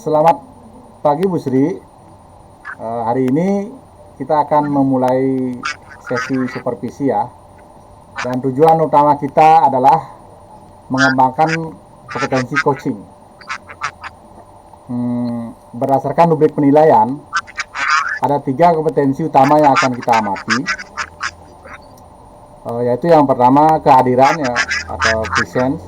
Selamat pagi Bu Sri. Hari ini kita akan memulai sesi supervisi ya. Dan tujuan utama kita adalah mengembangkan kompetensi coaching. Berdasarkan rubrik penilaian, ada 3 kompetensi utama yang akan kita amati, yaitu yang pertama kehadiran ya atau presence.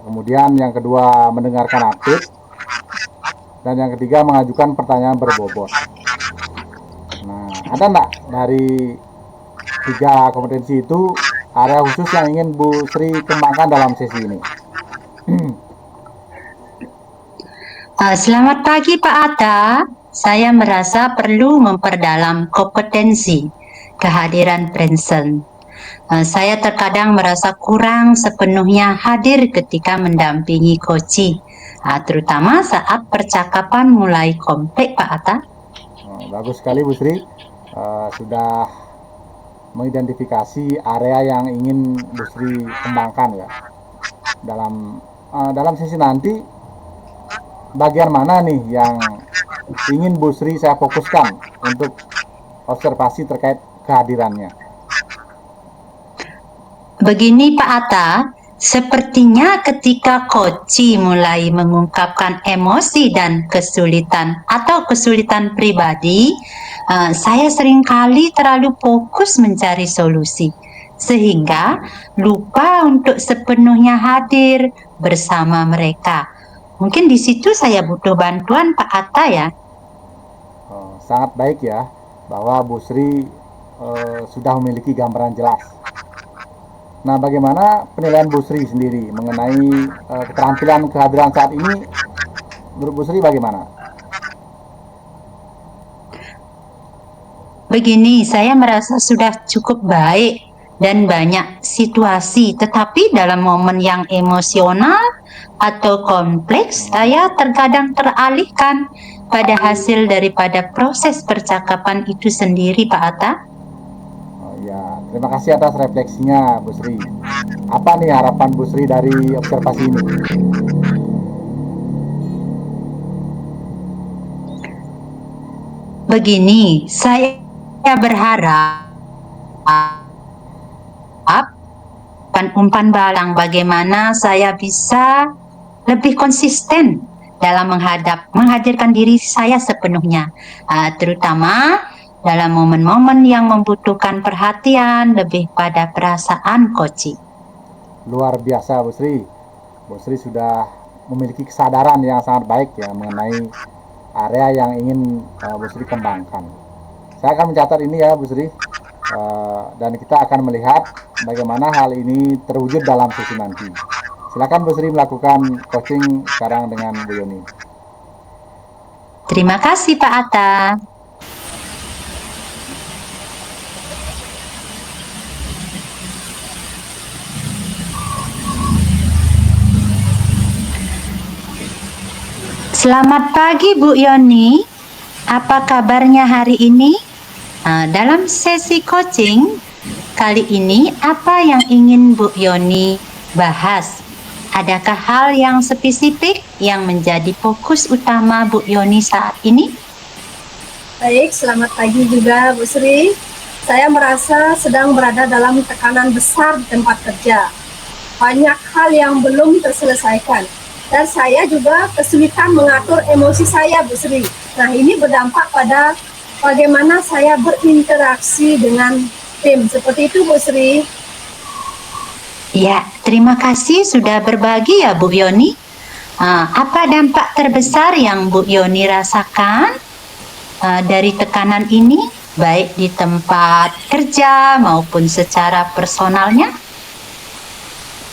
Kemudian yang kedua mendengarkan aktif, dan yang ketiga mengajukan pertanyaan berbobot. Nah, ada enggak dari 3 kompetensi itu area khusus yang ingin Bu Sri kembangkan dalam sesi ini? Selamat pagi Pak Atta. Saya merasa perlu memperdalam kompetensi kehadiran present. Saya terkadang merasa kurang sepenuhnya hadir ketika mendampingi coaching, terutama saat percakapan mulai kompleks Pak Atta. Bagus sekali Bu Sri, sudah mengidentifikasi area yang ingin Bu Sri kembangkan ya. Dalam sesi nanti, bagian mana nih yang ingin Bu Sri saya fokuskan untuk observasi terkait kehadirannya? Begini Pak Atta, sepertinya ketika coach mulai mengungkapkan emosi dan kesulitan pribadi, saya seringkali terlalu fokus mencari solusi, sehingga lupa untuk sepenuhnya hadir bersama mereka. Mungkin di situ saya butuh bantuan Pak Atta ya. Sangat baik ya, bahwa Bu Sri sudah memiliki gambaran jelas. Nah, bagaimana penilaian Bu Sri sendiri mengenai keterampilan kehadiran saat ini? Menurut Bu Sri bagaimana? Begini, saya merasa sudah cukup baik dan banyak situasi, tetapi dalam momen yang emosional atau kompleks, saya terkadang teralihkan pada hasil daripada proses percakapan itu sendiri, Pak Atta. Ya, terima kasih atas refleksinya Bu Sri. Apa nih harapan Bu Sri dari observasi ini? Begini, saya berharap umpan balang bagaimana saya bisa lebih konsisten dalam menghadirkan diri saya sepenuhnya, terutama dalam momen-momen yang membutuhkan perhatian lebih pada perasaan coaching. Luar biasa Bu Sri. Bu Sri sudah memiliki kesadaran yang sangat baik ya mengenai area yang ingin Bu Sri kembangkan. Saya akan mencatat ini ya Bu Sri, dan kita akan melihat bagaimana hal ini terwujud dalam sesi nanti. Silakan Bu Sri melakukan coaching sekarang dengan Bu Yoni. Terima kasih Pak Atta. Selamat pagi Bu Yoni, apa kabarnya hari ini? Dalam sesi coaching kali ini, apa yang ingin Bu Yoni bahas? Adakah hal yang spesifik yang menjadi fokus utama Bu Yoni saat ini? Baik, selamat pagi juga Bu Sri. Saya merasa sedang berada dalam tekanan besar di tempat kerja. Banyak hal yang belum terselesaikan. Dan saya juga kesulitan mengatur emosi saya, Bu Sri. Nah, ini berdampak pada bagaimana saya berinteraksi dengan tim. Seperti itu, Bu Sri. Ya, terima kasih sudah berbagi ya, Bu Yoni. Apa dampak terbesar yang Bu Yoni rasakan dari tekanan ini, baik di tempat kerja maupun secara personalnya?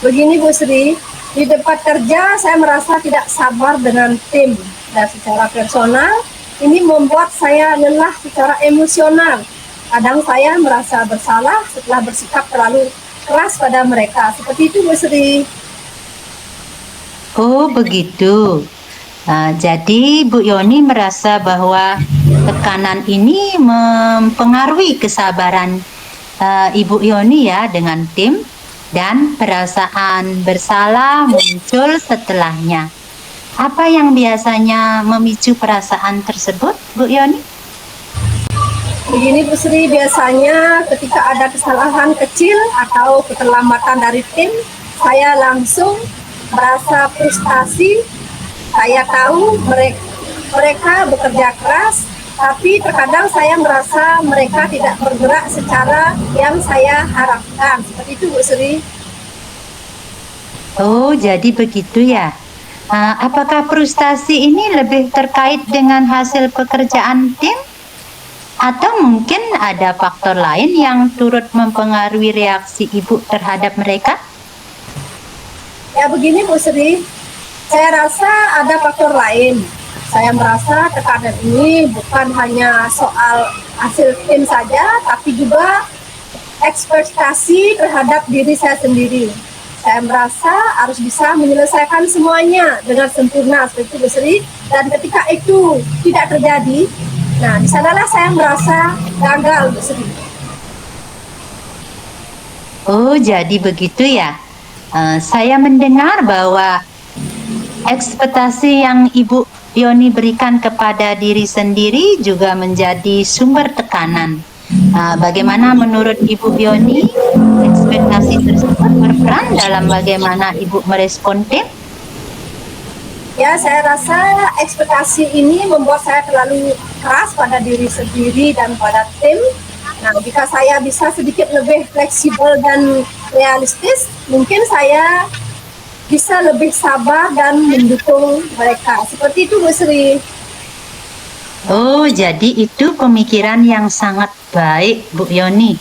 Begini, Bu Sri. Di tempat kerja saya merasa tidak sabar dengan tim, dan secara personal ini membuat saya lelah secara emosional. Kadang saya merasa bersalah setelah bersikap terlalu keras pada mereka. Seperti itu Bu Sri. Oh begitu. Jadi Bu Yoni merasa bahwa tekanan ini mempengaruhi kesabaran Ibu Yoni ya dengan tim, dan perasaan bersalah muncul setelahnya. Apa yang biasanya memicu perasaan tersebut, Bu Yoni? Begini Bu Sri, biasanya ketika ada kesalahan kecil atau keterlambatan dari tim, saya langsung merasa frustasi. Saya tahu mereka bekerja keras, tapi terkadang saya merasa mereka tidak bergerak secara yang saya harapkan. Seperti itu Bu Sri. Oh, jadi begitu ya. Apakah frustasi ini lebih terkait dengan hasil pekerjaan tim? Atau mungkin ada faktor lain yang turut mempengaruhi reaksi Ibu terhadap mereka? Ya begini Bu Sri, saya rasa ada faktor lain. Saya merasa tekanan ini bukan hanya soal hasil tim saja, tapi juga ekspektasi terhadap diri saya sendiri. Saya merasa harus bisa menyelesaikan semuanya dengan sempurna seperti itu Bu Sri. Dan ketika itu tidak terjadi, nah di sanalah saya merasa gagal Bu Sri. Oh, jadi begitu ya. Saya mendengar bahwa ekspektasi yang Ibu Yoni berikan kepada diri sendiri juga menjadi sumber tekanan. Bagaimana menurut Ibu Yoni ekspektasi tersebut berperan dalam bagaimana Ibu merespon tim? Ya, saya rasa ekspektasi ini membuat saya terlalu keras pada diri sendiri dan pada tim. Nah, jika saya bisa sedikit lebih fleksibel dan realistis, mungkin saya bisa lebih sabar dan mendukung mereka. Seperti itu, Bu Sri. Oh, jadi itu pemikiran yang sangat baik, Bu Yoni.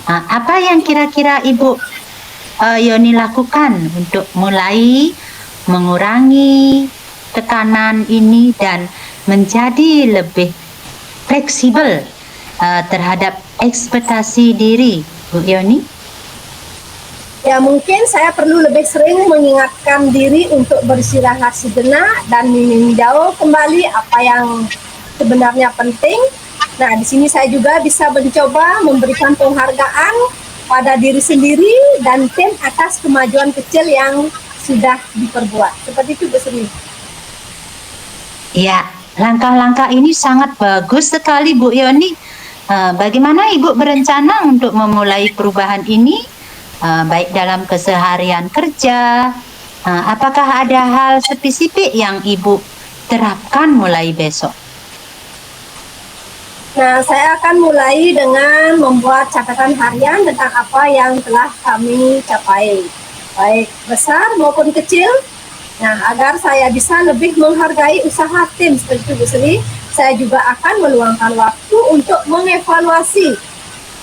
Apa yang kira-kira Ibu Yoni lakukan untuk mulai mengurangi tekanan ini dan menjadi lebih fleksibel terhadap ekspektasi diri, Bu Yoni? Ya, mungkin saya perlu lebih sering mengingatkan diri untuk beristirahat sejenak dan meninjau kembali apa yang sebenarnya penting. Nah, di sini saya juga bisa mencoba memberikan penghargaan pada diri sendiri dan tim atas kemajuan kecil yang sudah diperbuat. Seperti itu, Bu Sri. Ya, langkah-langkah ini sangat bagus sekali, Bu Yoni. Bagaimana Ibu berencana untuk memulai perubahan ini, baik dalam keseharian kerja? Apakah ada hal spesifik yang Ibu terapkan mulai besok? Nah, saya akan mulai dengan membuat catatan harian tentang apa yang telah kami capai, baik besar maupun kecil. Nah, agar saya bisa lebih menghargai usaha tim seperti itu, Bu Sri, saya juga akan meluangkan waktu untuk mengevaluasi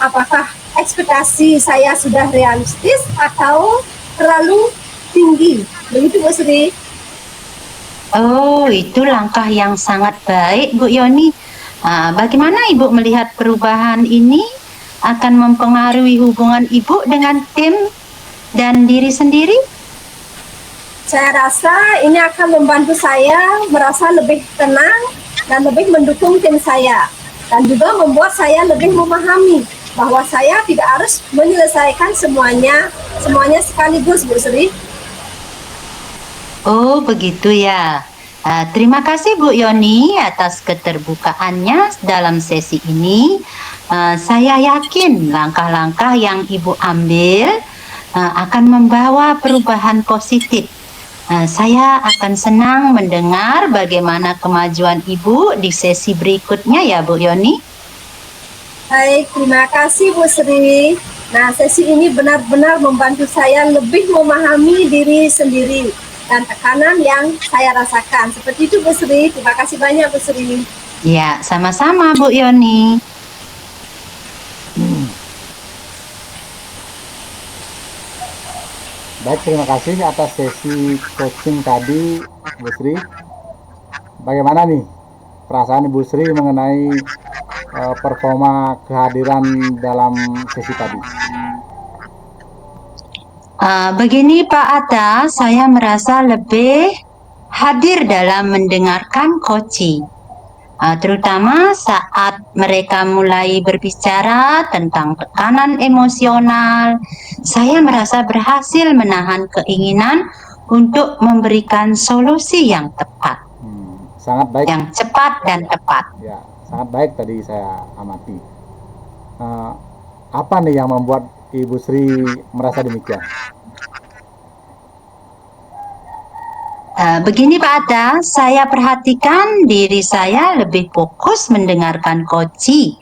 apakah ekspektasi saya sudah realistis atau terlalu tinggi. Begitu, Bu Sri. Oh, itu langkah yang sangat baik, Bu Yoni. Bagaimana Ibu melihat perubahan ini akan mempengaruhi hubungan Ibu dengan tim dan diri sendiri? Saya rasa ini akan membantu saya merasa lebih tenang dan lebih mendukung tim saya. Dan juga membuat saya lebih memahami bahwa saya tidak harus menyelesaikan semuanya sekaligus, Bu Sri. Oh, begitu ya. Terima kasih Bu Yoni atas keterbukaannya dalam sesi ini. Saya yakin langkah-langkah yang Ibu ambil akan membawa perubahan positif. Saya akan senang mendengar bagaimana kemajuan Ibu di sesi berikutnya ya Bu Yoni. Baik, terima kasih Bu Sri. Nah, sesi ini benar-benar membantu saya lebih memahami diri sendiri dan tekanan yang saya rasakan. Seperti itu Bu Sri. Terima kasih banyak Bu Sri. Ya, sama-sama Bu Yoni. Baik, terima kasih atas sesi coaching tadi, Bu Sri. Bagaimana nih perasaan Ibu Sri mengenai performa kehadiran dalam sesi tadi? Begini Pak Atta, saya merasa lebih hadir dalam mendengarkan coaching, terutama saat mereka mulai berbicara tentang tekanan emosional. Saya merasa berhasil menahan keinginan untuk memberikan solusi yang tepat, Sangat baik. yang cepat dan tepat. Ya, sangat baik tadi saya amati. Apa nih yang membuat Ibu Sri merasa demikian? Begini Pak Atta, saya perhatikan diri saya lebih fokus mendengarkan koci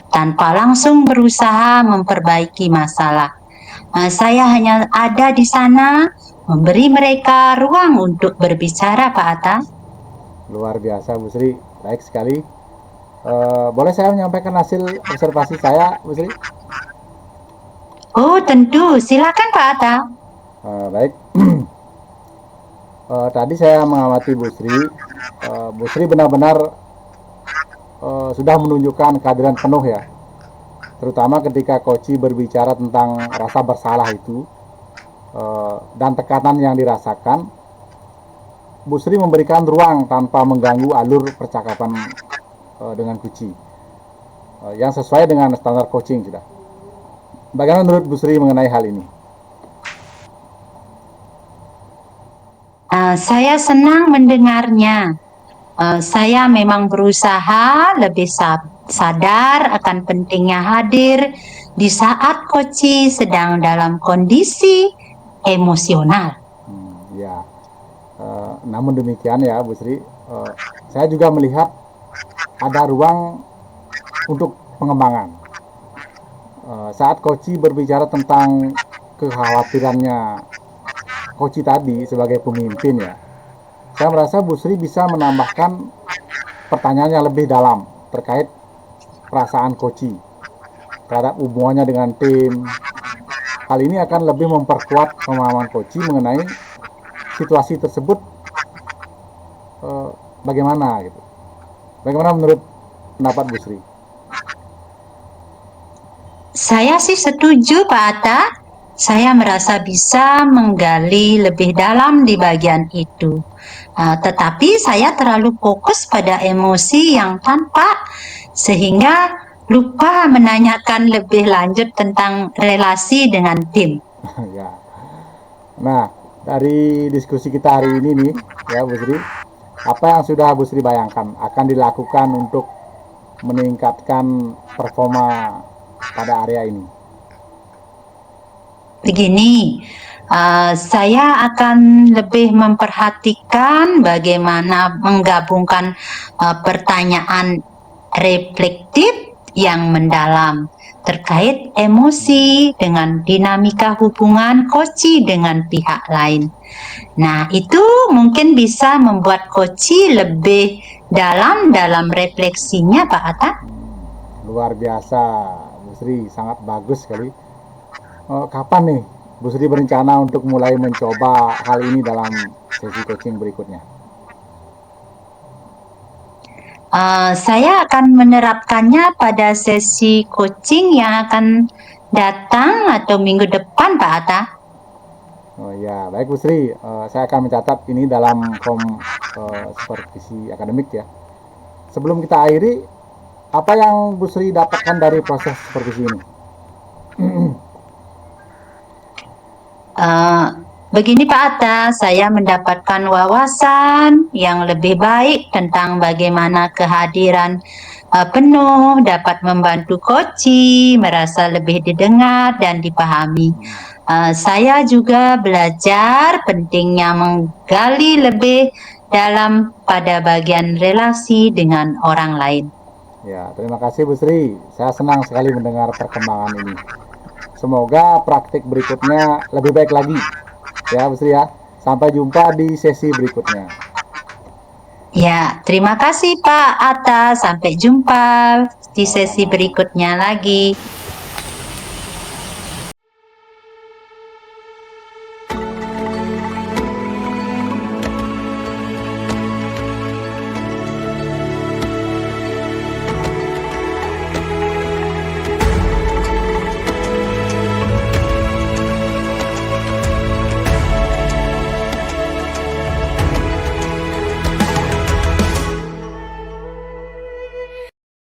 tanpa langsung berusaha memperbaiki masalah. Saya hanya ada di sana memberi mereka ruang untuk berbicara Pak Atta. Luar biasa Bu Sri, baik sekali. Boleh saya menyampaikan hasil observasi saya Bu Sri? Oh tentu, silakan Pak Atta. Baik. Tadi saya mengamati Bu Sri. Bu Sri benar-benar sudah menunjukkan kehadiran penuh ya, terutama ketika Koci berbicara tentang rasa bersalah itu dan tekanan yang dirasakan. Bu Sri memberikan ruang tanpa mengganggu alur percakapan dengan Koci yang sesuai dengan standar coaching kita. Bagaimana menurut Bu Sri mengenai hal ini? Saya senang mendengarnya. Saya memang berusaha lebih sadar akan pentingnya hadir di saat Koci sedang dalam kondisi emosional. Ya, namun demikian ya Bu Sri, saya juga melihat ada ruang untuk pengembangan. Saat Koci berbicara tentang kekhawatirannya Koci tadi sebagai pemimpin ya, saya merasa Bu Sri bisa menambahkan pertanyaan yang lebih dalam terkait perasaan Koci terhadap hubungannya dengan tim. Hal ini akan lebih memperkuat pemahaman Koci mengenai situasi tersebut. Bagaimana gitu? Bagaimana menurut pendapat Bu Sri? Saya sih setuju Pak Atta. Saya merasa bisa menggali lebih dalam di bagian itu. Tetapi saya terlalu fokus pada emosi yang tampak sehingga lupa menanyakan lebih lanjut tentang relasi dengan tim. Ya. Nah, dari diskusi kita hari ini nih, ya Bu Sri, apa yang sudah Bu Sri bayangkan akan dilakukan untuk meningkatkan performa pada area ini? Begini, saya akan lebih memperhatikan bagaimana menggabungkan pertanyaan reflektif yang mendalam terkait emosi dengan dinamika hubungan Koci dengan pihak lain. Nah, itu mungkin bisa membuat Koci lebih dalam refleksinya, Pak Atta. Luar biasa, Bu Sri, sangat bagus sekali. Kapan nih Bu Sri berencana untuk mulai mencoba hal ini dalam sesi coaching berikutnya? Saya akan menerapkannya pada sesi coaching yang akan datang atau minggu depan, Pak Atta. Oh ya, baik Bu Sri, saya akan mencatat ini dalam supervisi akademik ya. Sebelum kita akhiri, apa yang Bu Sri dapatkan dari proses supervisi ini? Begini Pak Atta, saya mendapatkan wawasan yang lebih baik tentang bagaimana kehadiran penuh dapat membantu Koci merasa lebih didengar dan dipahami. Saya juga belajar pentingnya menggali lebih dalam pada bagian relasi dengan orang lain. Ya, terima kasih Bu Sri. Saya senang sekali mendengar perkembangan ini. Semoga praktik berikutnya lebih baik lagi. Ya, Bu Sri ya. Sampai jumpa di sesi berikutnya. Ya, terima kasih Pak Atta. Sampai jumpa di sesi berikutnya lagi.